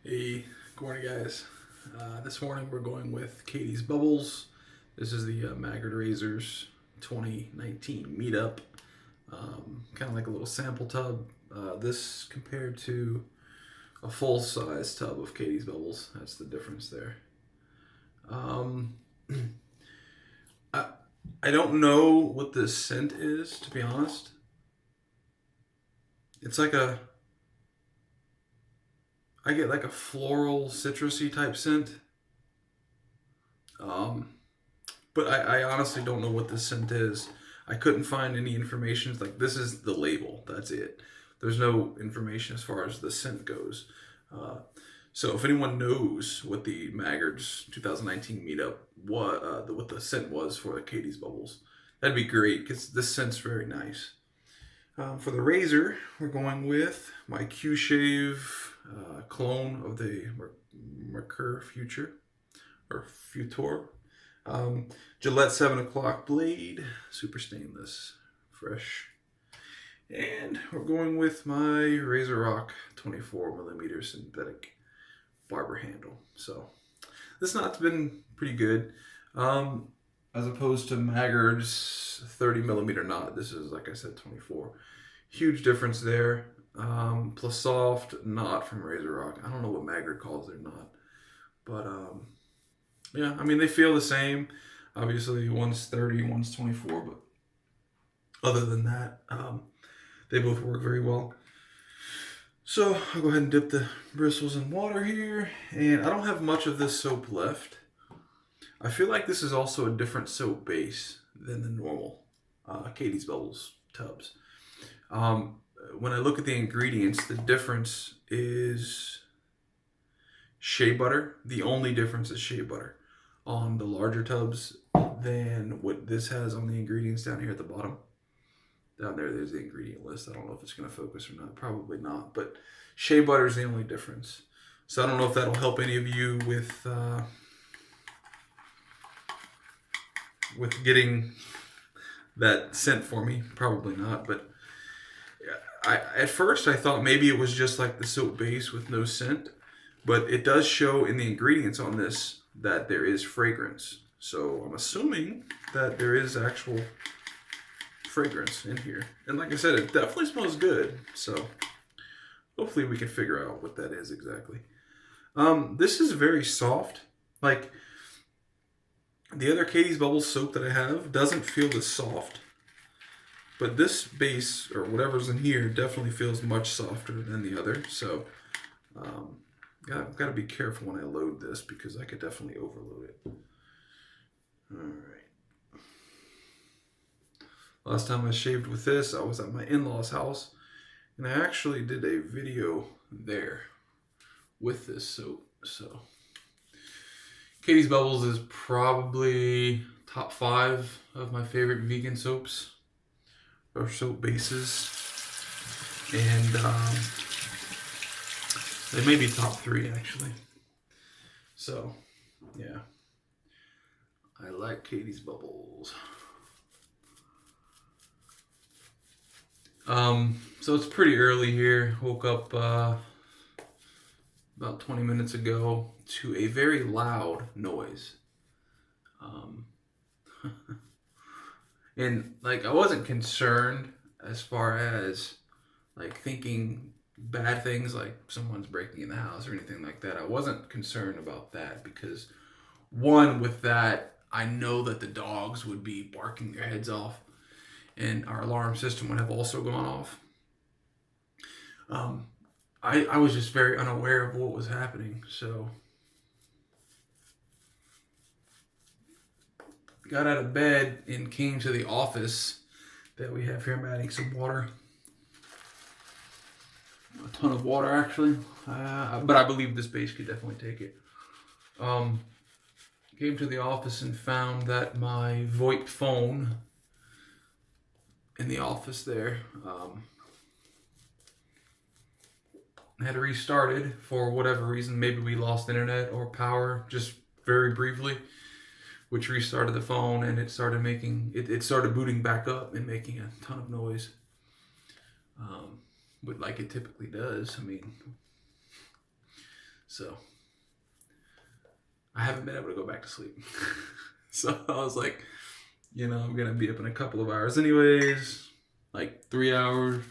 Hey, good morning, guys. This morning we're going with Catie's Bubbles. This is the Maggard Razors 2019 Meetup. Kind of like a little sample tub. This compared to a full-size tub of Catie's Bubbles. That's the difference there. I, I don't know what this scent is, to be honest. It's like I get like a floral, citrusy type scent. But I honestly don't know what this scent is. I couldn't find any information. It's like, this is the label. That's it. There's no information as far as the scent goes. So if anyone knows what the Maggard's 2019 meetup, what the scent was for the Catie's Bubbles, that'd be great because this scent's very nice. For the razor, we're going with my QShave clone of the Merkur Futur. Gillette 7 o'clock blade, super stainless, fresh. And we're going with my RazoRock 24mm synthetic barber handle. So this knot's been pretty good. As opposed to Maggard's 30mm knot, this is, like I said, 24. Huge difference there. Plus soft knot from RazoRock. I don't know what Maggard calls their knot. But yeah, I mean, they feel the same. Obviously, one's 30, one's 24, but other than that, they both work very well. So I'll go ahead and dip the bristles in water here, and I don't have much of this soap left. I feel like this is also a different soap base than the normal Catie's Bubbles tubs. When I look at the ingredients, the difference is shea butter. The only difference is shea butter on the larger tubs than what this has on the ingredients down here at the bottom. Down there's the ingredient list. I don't know if it's going to focus or not. Probably not. But shea butter is the only difference. So I don't know if that'll help any of you with getting that scent for me. Probably not. But at first I thought maybe it was just like the soap base with no scent. But it does show in the ingredients on this that there is fragrance. So I'm assuming that there is actual fragrance in here. And like I said, it definitely smells good. So hopefully we can figure out what that is exactly. This is very soft. Like the other Catie's Bubbles soap that I have doesn't feel this soft. But this base, or whatever's in here, definitely feels much softer than the other. So I've got to be careful when I load this because I could definitely overload it. All right. Last time I shaved with this, I was at my in-laws' house, and I actually did a video there with this soap. So Catie's Bubbles is probably top 5 of my favorite vegan soaps or soap bases, and they may be top 3 actually. So yeah, I like Catie's Bubbles. So it's pretty early here. Woke up about 20 minutes ago to a very loud noise. And like, I wasn't concerned as far as like thinking bad things like someone's breaking in the house or anything like that. I wasn't concerned about that because one, with that, I know that the dogs would be barking their heads off and our alarm system would have also gone off. I was just very unaware of what was happening, so got out of bed and came to the office that we have here. I'm adding some water, a ton of water actually, but I believe this base could definitely take it. Came to the office and found that my VoIP phone in the office there had restarted for whatever reason. Maybe we lost internet or power just very briefly, which restarted the phone, and it started making it started booting back up and making a ton of noise, but like it typically does. I mean, So I haven't been able to go back to sleep. So I was like, you know, I'm going to be up in a couple of hours anyways, like 3 hours.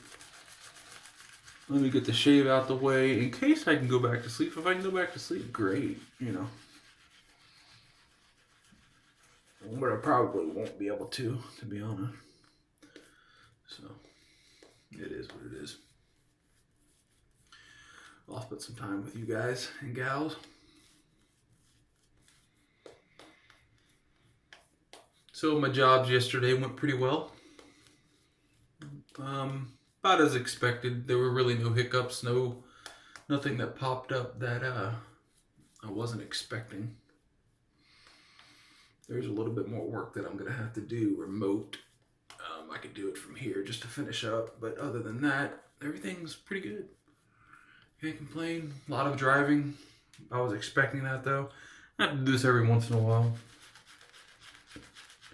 Let me get the shave out the way in case I can go back to sleep. If I can go back to sleep, great, you know. But I probably won't be able to be honest. So it is what it is. I'll spend some time with you guys and gals. So my jobs yesterday went pretty well. About as expected. There were really no hiccups, nothing that popped up that I wasn't expecting. There's a little bit more work that I'm gonna have to do remote. I could do it from here just to finish up, but other than that, everything's pretty good. Can't complain. A lot of driving. I was expecting that though. I have to do this every once in a while.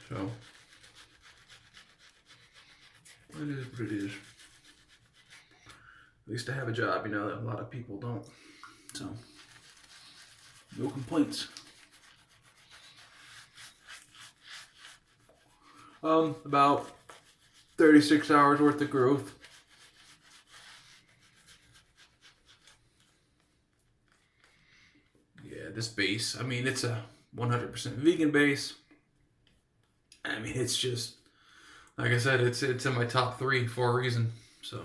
So it is what it is. At least I have a job, you know, that a lot of people don't. So no complaints. About 36 hours worth of growth. Yeah, this base, I mean, it's a 100% vegan base. I mean, it's just, like I said, it's in my top 3 for a reason, so.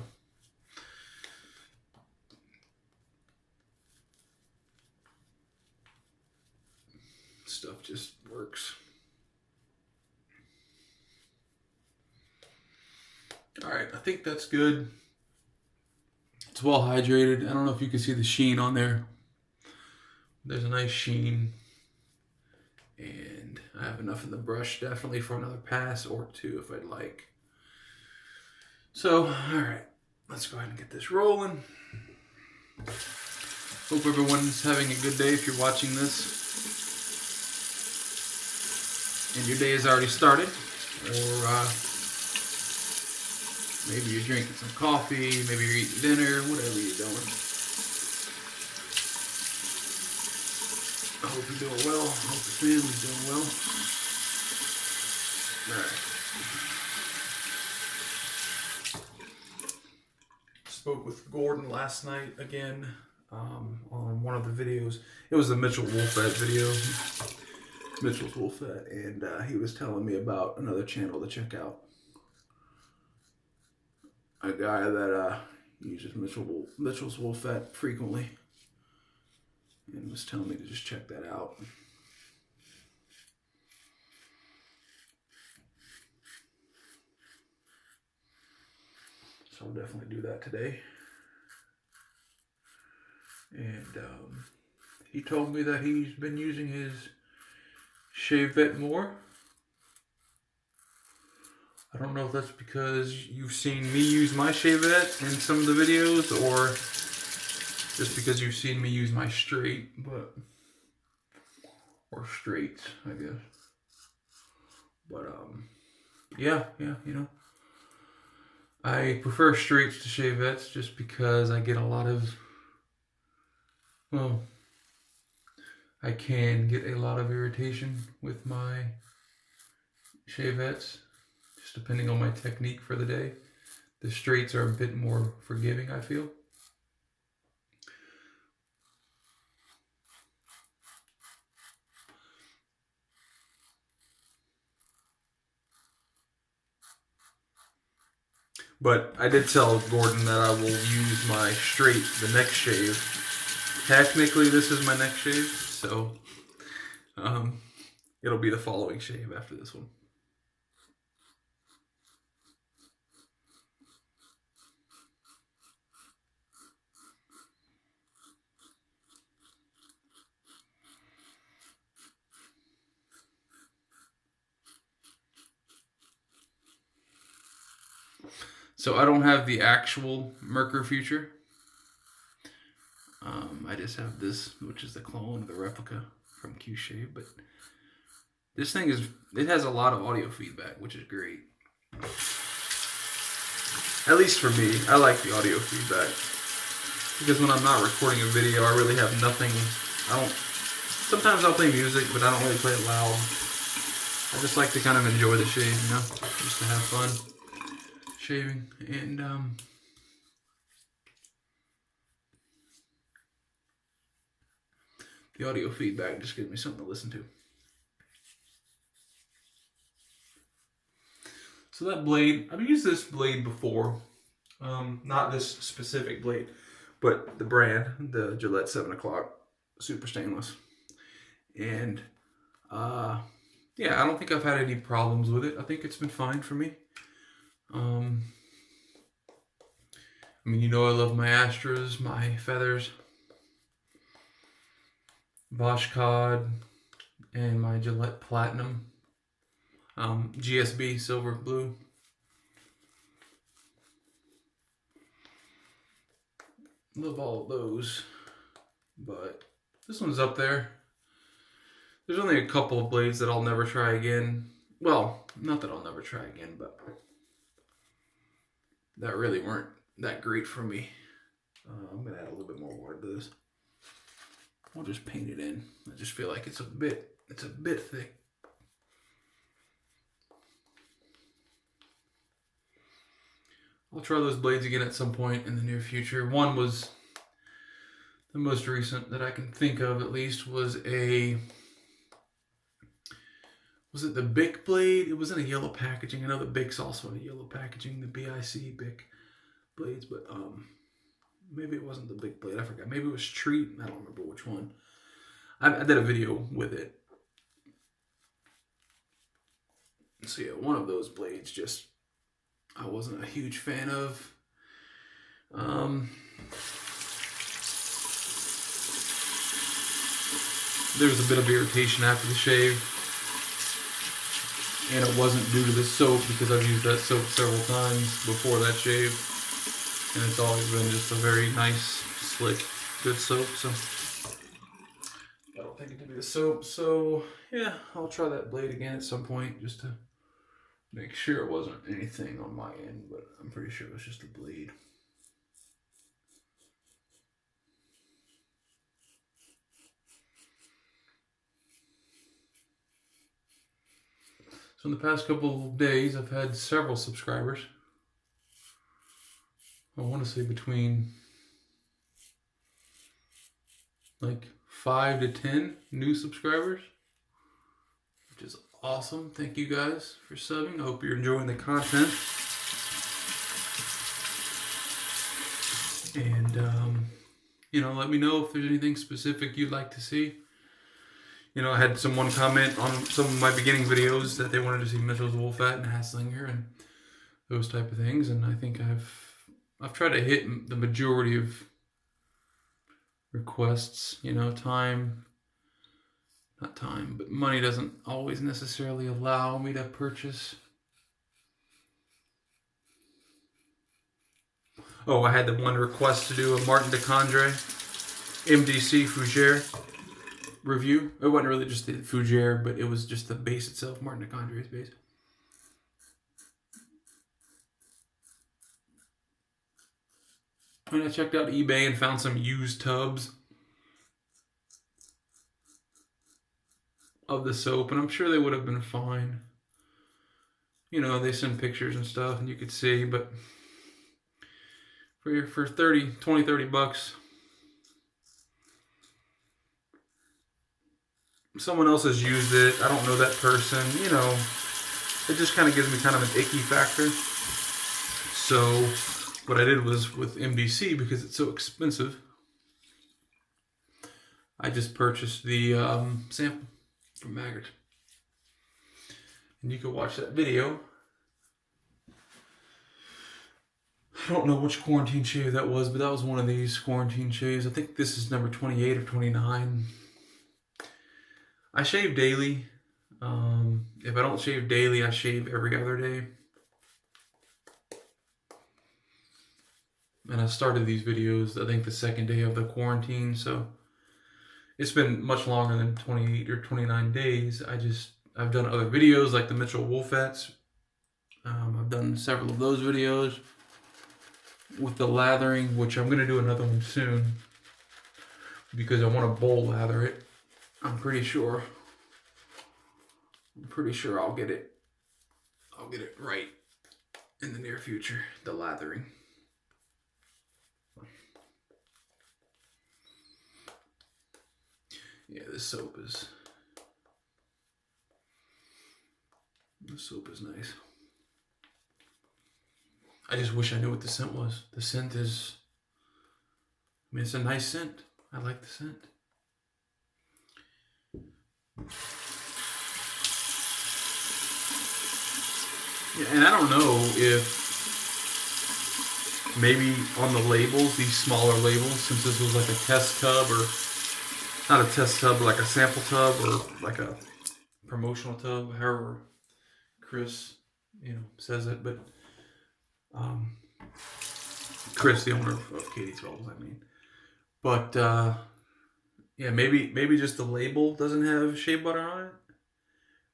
Stuff just works. All right, I think that's good. It's well hydrated. I don't know if you can see the sheen on there. There's a nice sheen. And I have enough in the brush definitely for another pass or 2 if I'd like. So, all right, let's go ahead and get this rolling. Hope everyone's having a good day if you're watching this. And your day has already started. Or maybe you're drinking some coffee, maybe you're eating dinner, whatever you're doing. I hope you're doing well. I hope your family's doing well. Alright. Spoke with Gordon last night again on one of the videos. It was the Mitchell Wolfette video. Mitchell's Wolfette. And he was telling me about another channel to check out. A guy that uses Mitchell's Wolfette frequently. And was telling me to just check that out. So I'll definitely do that today. And he told me that he's been using his Shavette more. I don't know if that's because you've seen me use my Shavette in some of the videos, or just because you've seen me use my straight, or straights, I guess. But, yeah, you know. I prefer straights to Shavettes just because I get a lot of, well, I can get a lot of irritation with my Shavettes, just depending on my technique for the day. The straights are a bit more forgiving, I feel. But I did tell Gordon that I will use my straight the next shave. Technically, this is my next shave, so it'll be the following shave after this one. So I don't have the actual Merkur Futur. I just have this, which is the clone, the replica from QShave. But this thing it has a lot of audio feedback, which is great. At least for me, I like the audio feedback. because when I'm not recording a video, I really have nothing. Sometimes I'll play music, but I don't really play it loud. I just like to kind of enjoy the shave, you know, just to have fun shaving. And the audio feedback just gives me something to listen to. So that blade, I've used this blade before. Not this specific blade, but the brand, the Gillette 7 o'clock super stainless. And yeah, I don't think I've had any problems with it. I think it's been fine for me. I mean, you know, I love my Astras, my feathers, Bosch Cod, and my Gillette Platinum, GSB Silver Blue. Love all of those, but this one's up there. There's only a couple of blades that I'll never try again. Well, not that I'll never try again, but that really weren't that great for me. I'm gonna add a little bit more water to this. I'll just paint it in. I just feel like it's a bit thick. I'll try those blades again at some point in the near future. One was the most recent that I can think of, at least, was it the Bic blade? It was in a yellow packaging. I know the Bic's also in a yellow packaging, the BIC Bic blades, but maybe it wasn't the Bic blade. I forgot. Maybe it was Treat. I don't remember which one. I did a video with it. So yeah, one of those blades just I wasn't a huge fan of. There was a bit of irritation after the shave, and it wasn't due to the soap because I've used that soap several times before that shave, and it's always been just a very nice, slick, good soap. So I don't think it could be the soap. So yeah, I'll try that blade again at some point just to make sure it wasn't anything on my end, but I'm pretty sure it was just a blade. So in the past couple of days, I've had several subscribers. I want to say between like 5 to 10 new subscribers, which is awesome. Thank you guys for subbing. I hope you're enjoying the content. And, you know, let me know if there's anything specific you'd like to see. You know, I had someone comment on some of my beginning videos that they wanted to see Mitchell's wool fat and Hasslinger and those type of things. And I think I've tried to hit the majority of requests. You know, not time, but money doesn't always necessarily allow me to purchase. Oh, I had the one request to do a Martin de Condre MDC Fougere review. It wasn't really just the Fougere, but it was just the base itself, Martin de Condre's base. And I checked out eBay and found some used tubs of the soap, and I'm sure they would have been fine. You know, they send pictures and stuff, and you could see, but for 30 bucks, someone else has used it. I don't know that person. You know, it just kind of gives me kind of an icky factor. So what I did was with MDC, because it's so expensive, I just purchased the sample from Maggard. And you can watch that video. I don't know which quarantine shave that was, but that was one of these quarantine shaves. I think this is number 28 or 29. I shave daily. If I don't shave daily, I shave every other day. And I started these videos, I think, the second day of the quarantine, so it's been much longer than 28 or 29 days. I've done other videos like the Mitchell wool fats. I've done several of those videos. with the lathering, which I'm gonna do another one soon because I want to bowl lather it. I'm pretty sure I'll get it right in the near future, the lathering. Yeah, this soap is nice. I just wish I knew what the scent was. The scent is, I mean, it's a nice scent. I like the scent. Yeah, and I don't know if maybe on the labels, these smaller labels, since this was like a test tub, or not a test tub, but like a sample tub, or like a promotional tub, however Chris, says it, but Chris, the owner of Catie's Bubbles, I mean. But yeah, maybe just the label doesn't have shea butter on it.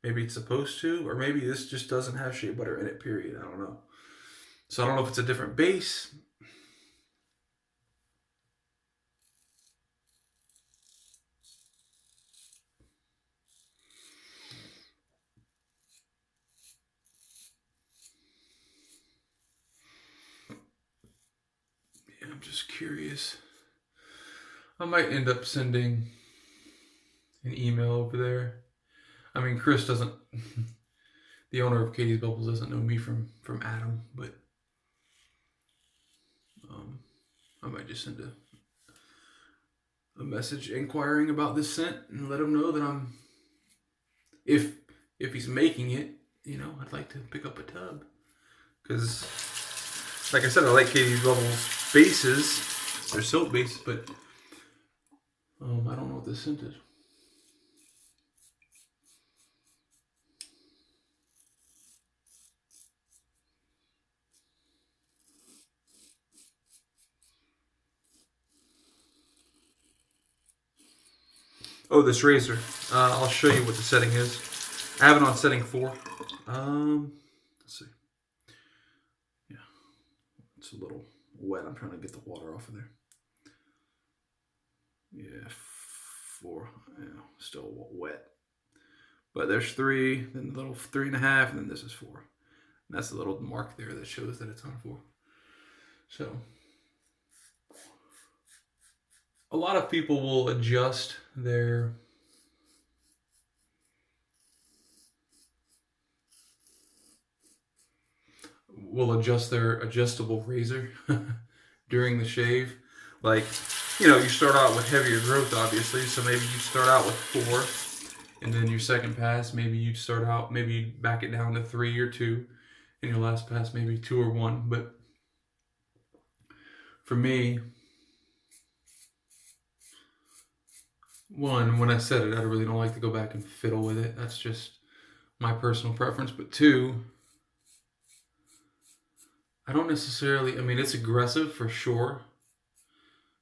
Maybe it's supposed to, or maybe this just doesn't have shea butter in it, period. I don't know. So I don't know if it's a different base. Yeah, I'm just curious. I might end up sending an email over there. I mean, Chris doesn't, the owner of Catie's Bubbles doesn't know me from Adam, but I might just send a message inquiring about this scent and let him know that if he's making it, I'd like to pick up a tub. Because, like I said, I like Catie's Bubbles bases. They're soap bases, but I don't know what this scent is. Oh, this razor. I'll show you what the setting is. I have it on setting 4. Let's see. Yeah, it's a little wet. I'm trying to get the water off of there. Yeah, 4. Yeah, still wet. But there's 3, then the little 3.5, and then this is 4. And that's the little mark there that shows that it's on 4. So, a lot of people will adjust their adjustable razor during the shave. Like, you start out with heavier growth, obviously, so maybe you start out with 4, and then your second pass, maybe you back it down to 3 or 2, and your last pass, maybe 2 or 1. But for me, one, when I said it, I really don't like to go back and fiddle with it. That's just my personal preference. But 2, I don't necessarily, I mean, it's aggressive for sure.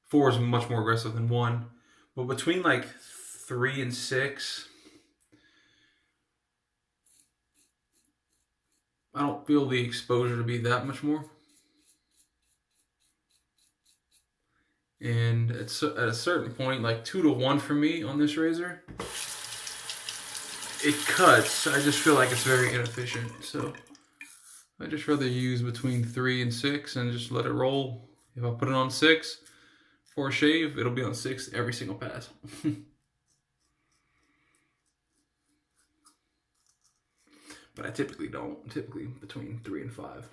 4 is much more aggressive than 1. But between like 3 and 6, I don't feel the exposure to be that much more. And at a certain point, like 2 to 1 for me on this razor, it cuts. I just feel like it's very inefficient. So I just rather use between 3 and 6 and just let it roll. If I put it on 6 for a shave, it'll be on 6 every single pass. But I typically don't. Typically between 3 and 5.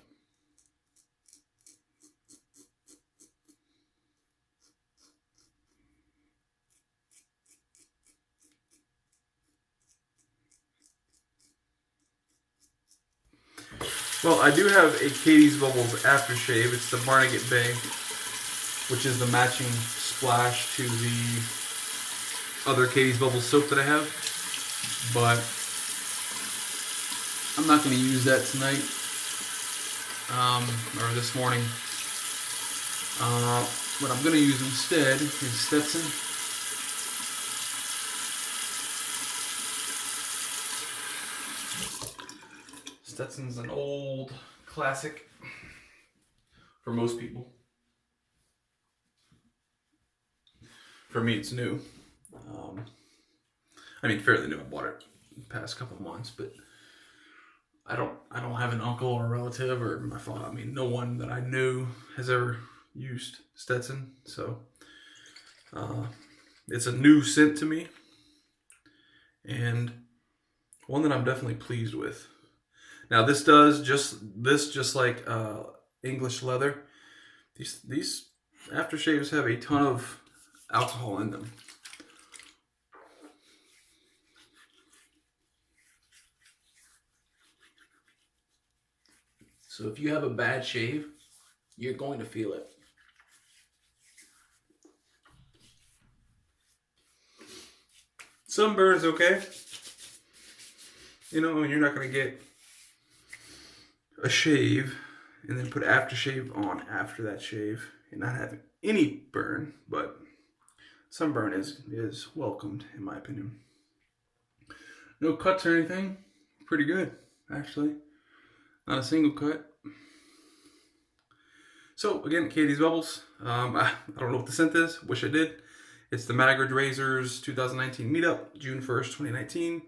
Well, I do have a Catie's Bubbles Aftershave. It's the Barnegat Bay, which is the matching splash to the other Catie's Bubbles soap that I have. But I'm not going to use that tonight, or this morning. What I'm going to use instead is Stetson. Stetson's an old classic for most people. For me, it's new. I mean, fairly new. I bought it the past couple of months, but I don't have an uncle or a relative or my father. I mean, no one that I knew has ever used Stetson, so it's a new scent to me, and one that I'm definitely pleased with. Now, this does just like English leather. These aftershaves have a ton of alcohol in them. So if you have a bad shave, you're going to feel it. Sunburn's okay. You know, you're not going to get a shave and then put aftershave on after that shave and not have any burn, but sunburn is welcomed in my opinion. No cuts or anything. Pretty good, actually. Not a single cut. So again, Catie's Bubbles. I don't know what the scent is. Wish I did. It's the Maggard Razors 2019 Meetup, June 1st, 2019.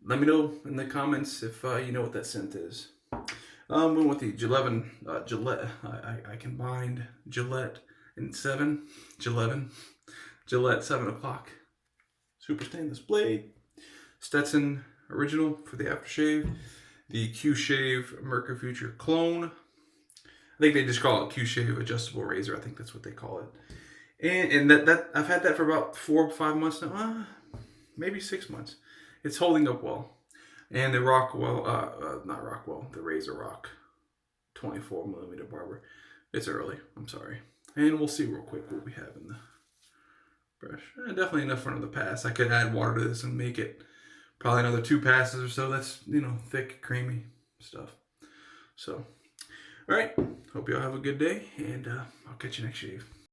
Let me know in the comments if you know what that scent is. Went with the Gillette. I combined Gillette and Gillette 7 o'clock. Super stainless blade. Stetson original for the aftershave. The QShave Merkur Futur clone. I think they just call it QShave adjustable razor. I think that's what they call it. And that I've had that for about 4 or 5 months now. Maybe 6 months. It's holding up well. And the the RazoRock 24mm Barber. It's early. I'm sorry. And we'll see real quick what we have in the brush. Definitely enough for another pass. I could add water to this and make it probably another 2 passes or so. That's, you know, thick, creamy stuff. So, all right. Hope you all have a good day, and I'll catch you next shave.